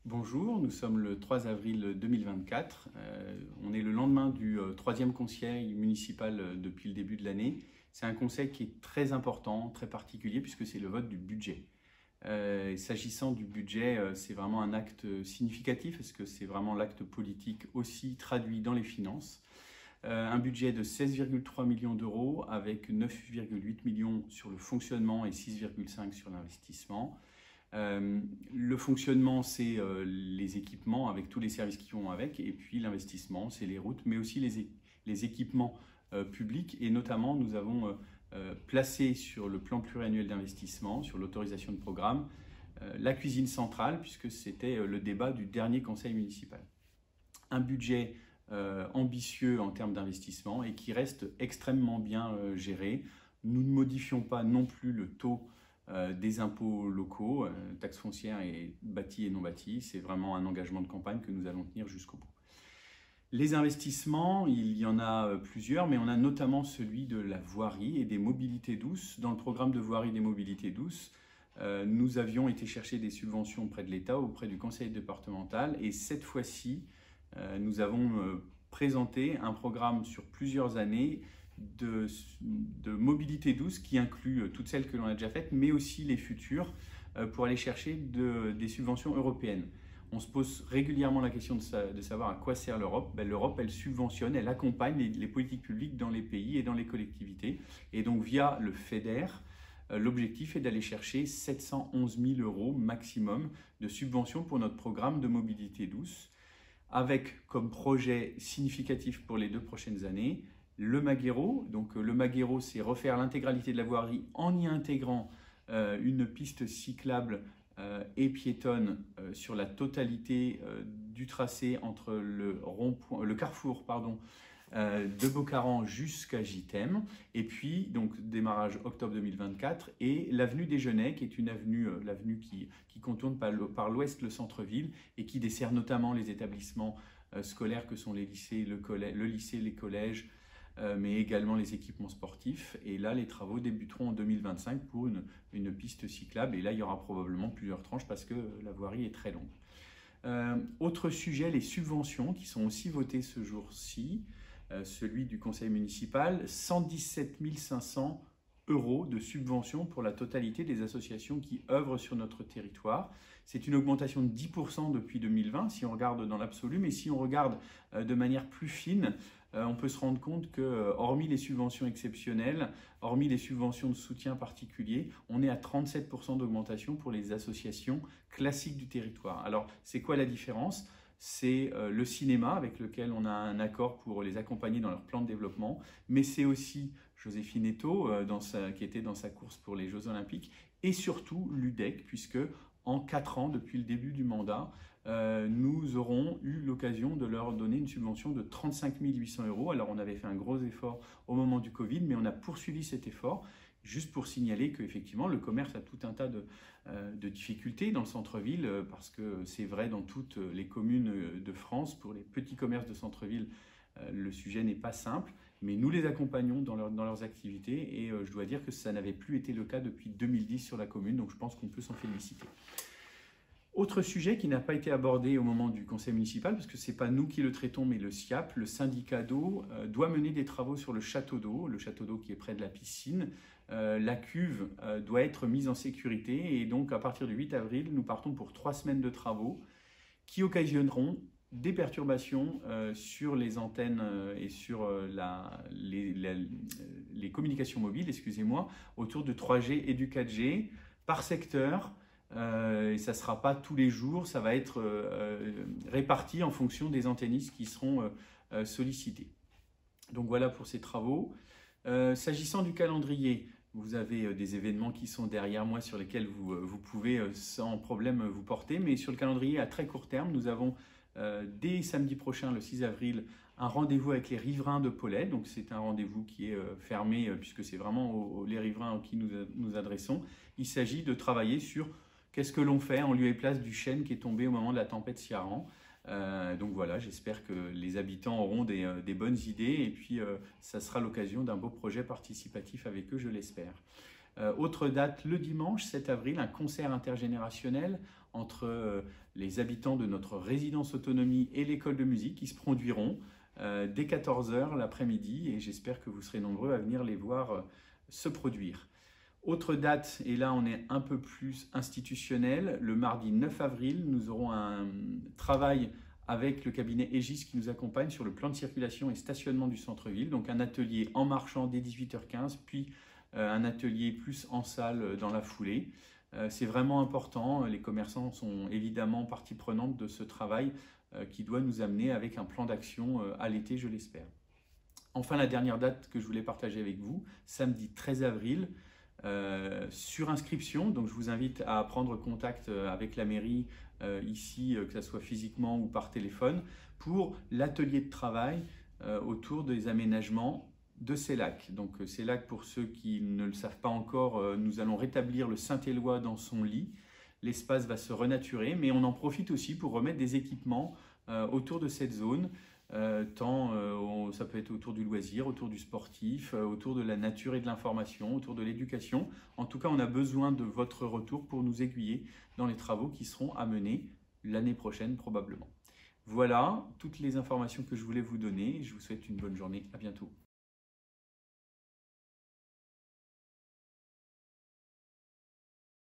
Bonjour, nous sommes le 3 avril 2024. On est le lendemain du troisième conseil municipal depuis le début de l'année. C'est un conseil qui est très important, très particulier, puisque c'est le vote du budget. S'agissant du budget, c'est vraiment un acte significatif, parce que c'est vraiment l'acte politique aussi traduit dans les finances. Un budget de 16,3 millions d'euros, avec 9,8 millions sur le fonctionnement et 6,5 sur l'investissement. Le fonctionnement, c'est les équipements avec tous les services qui vont avec, et puis l'investissement, c'est les routes, mais aussi les équipements publics. Et notamment, nous avons placé sur le plan pluriannuel d'investissement, sur l'autorisation de programme, la cuisine centrale, puisque c'était le débat du dernier conseil municipal. Un budget ambitieux en termes d'investissement et qui reste extrêmement bien géré. Nous ne modifions pas non plus le taux des impôts locaux, taxes foncières et bâtis et non bâtis. C'est vraiment un engagement de campagne que nous allons tenir jusqu'au bout. Les investissements, il y en a plusieurs, mais on a notamment celui de la voirie et des mobilités douces. Dans le programme de voirie des mobilités douces, nous avions été chercher des subventions auprès de l'État, auprès du conseil départemental, et cette fois-ci, nous avons présenté un programme sur plusieurs années de mobilité douce qui inclut toutes celles que l'on a déjà faites, mais aussi les futures, pour aller chercher des subventions européennes. On se pose régulièrement la question de savoir à quoi sert l'Europe. L'Europe, elle subventionne, elle accompagne les politiques publiques dans les pays et dans les collectivités. Et donc via le FEDER, l'objectif est d'aller chercher 711 000 euros maximum de subventions pour notre programme de mobilité douce, avec comme projet significatif pour les 2 prochaines années le Maguero. Donc le Maguero, c'est refaire l'intégralité de la voirie en y intégrant une piste cyclable et piétonne sur la totalité du tracé entre le carrefour de Beaucaran jusqu'à Gitem, et puis donc démarrage octobre 2024, et l'avenue des Genêts, qui est une avenue, l'avenue qui contourne par l'ouest le centre-ville et qui dessert notamment les établissements scolaires que sont les lycées, le lycée, les collèges, mais également les équipements sportifs. Et là, les travaux débuteront en 2025 pour une piste cyclable, et là, il y aura probablement plusieurs tranches parce que la voirie est très longue. Autre sujet, les subventions qui sont aussi votées ce jour-ci, celui du conseil municipal, 117 500 euros de subventions pour la totalité des associations qui œuvrent sur notre territoire. C'est une augmentation de 10% depuis 2020 si on regarde dans l'absolu, mais si on regarde de manière plus fine, on peut se rendre compte que, hormis les subventions exceptionnelles, hormis les subventions de soutien particulier, on est à 37% d'augmentation pour les associations classiques du territoire. Alors, c'est quoi la différence ? C'est le cinéma avec lequel on a un accord pour les accompagner dans leur plan de développement, mais c'est aussi Joséphine Eto qui était dans sa course pour les Jeux Olympiques, et surtout l'UDEC, puisque en 4 ans, depuis le début du mandat, nous aurons eu l'occasion de leur donner une subvention de 35 800 euros. Alors on avait fait un gros effort au moment du Covid, mais on a poursuivi cet effort, juste pour signaler qu'effectivement le commerce a tout un tas de difficultés dans le centre-ville, parce que c'est vrai dans toutes les communes de France. Pour les petits commerces de centre-ville, le sujet n'est pas simple, mais nous les accompagnons dans leurs activités, et je dois dire que ça n'avait plus été le cas depuis 2010 sur la commune, donc je pense qu'on peut s'en féliciter. Autre sujet qui n'a pas été abordé au moment du conseil municipal, parce que ce n'est pas nous qui le traitons, mais le SIAP, le syndicat d'eau, doit mener des travaux sur le château d'eau qui est près de la piscine. La cuve doit être mise en sécurité, et donc à partir du 8 avril, nous partons pour 3 semaines de travaux qui occasionneront des perturbations sur les antennes et sur les communications mobiles, excusez-moi, autour de 3G et du 4G par secteur. Et ça ne sera pas tous les jours, ça va être réparti en fonction des antennistes qui seront sollicités. Donc voilà pour ces travaux. S'agissant du calendrier, vous avez des événements qui sont derrière moi sur lesquels vous pouvez sans problème vous porter, mais sur le calendrier à très court terme, nous avons dès samedi prochain, le 6 avril, un rendez-vous avec les riverains de Pollet. Donc c'est un rendez-vous qui est fermé, puisque c'est vraiment les riverains à qui nous adressons. Il s'agit de travailler sur qu'est-ce que l'on fait en lieu et place du chêne qui est tombé au moment de la tempête Ciarán. Donc voilà, j'espère que les habitants auront des bonnes idées, et puis ça sera l'occasion d'un beau projet participatif avec eux, je l'espère. Autre date, le dimanche 7 avril, un concert intergénérationnel entre les habitants de notre résidence autonomie et l'école de musique qui se produiront dès 14 h l'après-midi et j'espère que vous serez nombreux à venir les voir se produire. Autre date, et là on est un peu plus institutionnel, le mardi 9 avril, nous aurons un travail avec le cabinet Aegis qui nous accompagne sur le plan de circulation et stationnement du centre-ville, donc un atelier en marchant dès 18h15, puis un atelier plus en salle dans la foulée. C'est vraiment important, les commerçants sont évidemment partie prenante de ce travail qui doit nous amener avec un plan d'action à l'été, je l'espère. Enfin, la dernière date que je voulais partager avec vous, samedi 13 avril, sur inscription, donc je vous invite à prendre contact avec la mairie ici, que ce soit physiquement ou par téléphone, pour l'atelier de travail autour des aménagements de ces lacs. Donc ces lacs, pour ceux qui ne le savent pas encore, nous allons rétablir le Saint-Éloi dans son lit. L'espace va se renaturer, mais on en profite aussi pour remettre des équipements autour de cette zone, ça peut être autour du loisir, autour du sportif, autour de la nature et de l'information, autour de l'éducation. En tout cas, on a besoin de votre retour pour nous aiguiller dans les travaux qui seront à mener l'année prochaine probablement. Voilà toutes les informations que je voulais vous donner. Je vous souhaite une bonne journée. À bientôt.